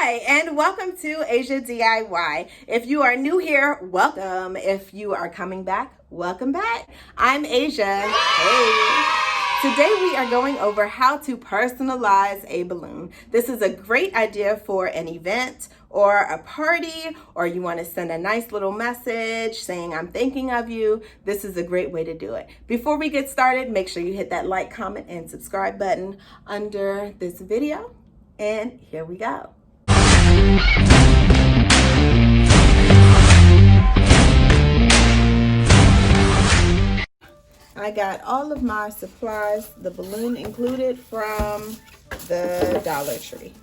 Hi, and welcome to AsiaDIY. If you are new here, welcome. If you are coming back, welcome back. I'm Asia. Hey. Today we are going over how to personalize a balloon. This is a great idea for an event or a party, or you want to send a nice little message saying I'm thinking of you. This is a great way to do it. Before we get started, make sure you hit that like, comment, and subscribe button under this video. And here we go. I got all of my supplies, the balloon included, from the Dollar Tree.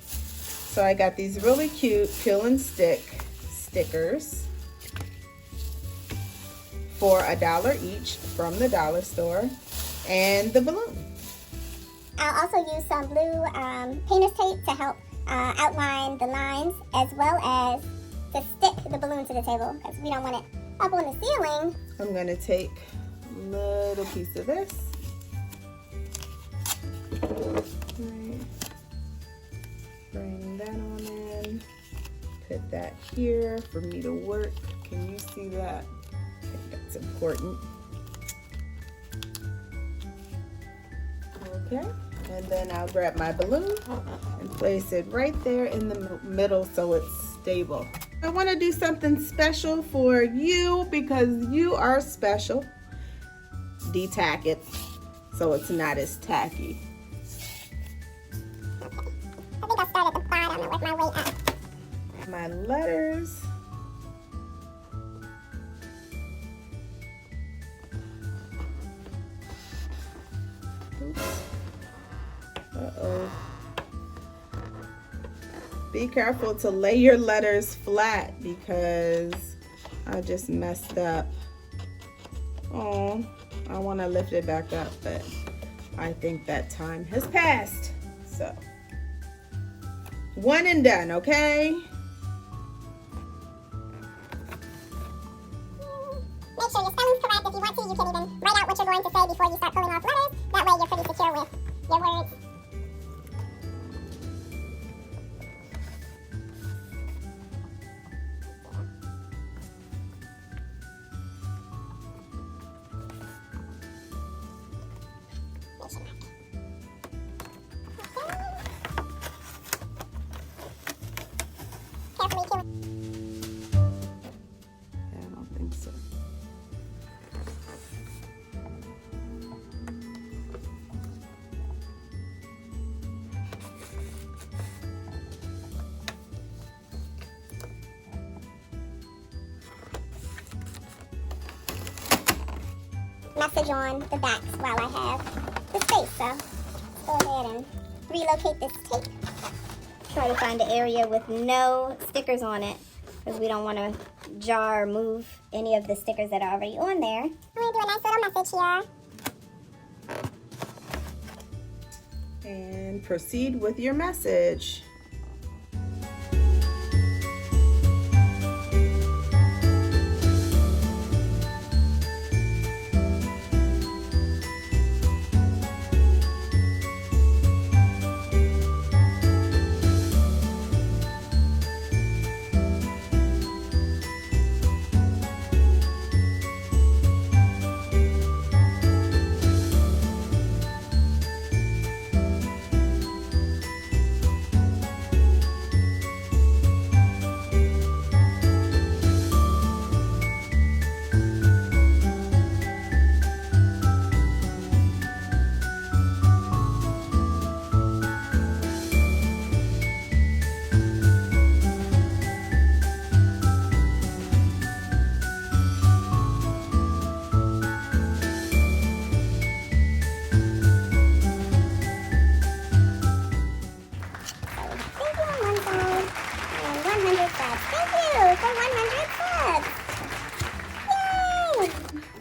So I got these really cute peel and stick stickers for $1 each from the dollar store, and the balloon. I'll also use some blue painter's tape to help outline the lines, as well as to stick the balloon to the table, because we don't want it up on the ceiling. I'm going to take a little piece of this. Bring that on in. Put that here for me to work. Can you see that? I think that's important. Okay, and then I'll grab my balloon and place it right there in the middle so it's stable. I want to do something special for you because you are special. De-tack it so it's not as tacky. I think I'll start at the bottom and work my way up. My letters. Oops. Uh-oh. Be careful to lay your letters flat because I just messed up. Oh, I want to lift it back up, but I think that time has passed. So, one and done, okay? Make sure your spelling's correct. If you want to, you can even write out what you're going to say before you start pulling off letters. That way you're pretty secure with your words. Carefully kill it. I don't think so. Message on the backs while I have the space, so let's go ahead and relocate this tape. Try to find an area with no stickers on it, because we don't want to jar or move any of the stickers that are already on there. I'm going to do a nice little message here. And proceed with your message.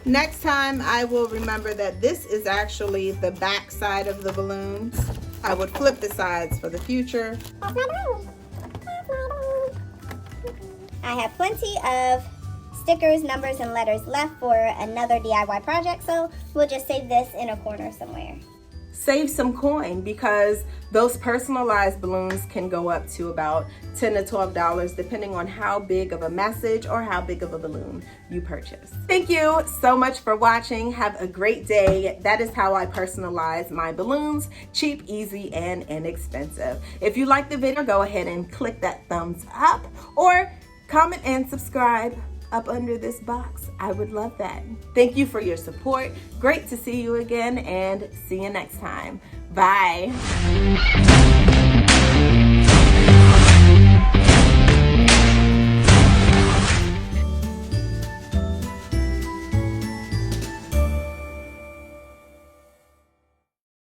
Next time I will remember that this is actually the back side of the balloons. I would flip the sides for the future. That's my balloon. That's my balloon. I have plenty of stickers, numbers, and letters left for another DIY project, so we'll just save this in a corner somewhere. save some coin, because those personalized balloons can go up to about $10 to $12 depending on how big of a message or how big of a balloon you purchase. Thank you so much for watching. Have a great day. That is how I personalize my balloons: cheap, easy, and inexpensive. If you like the video, go ahead and click that thumbs up or comment and subscribe up under this box. I would love that. Thank you for your support. Great to see you again, and see you next time. Bye.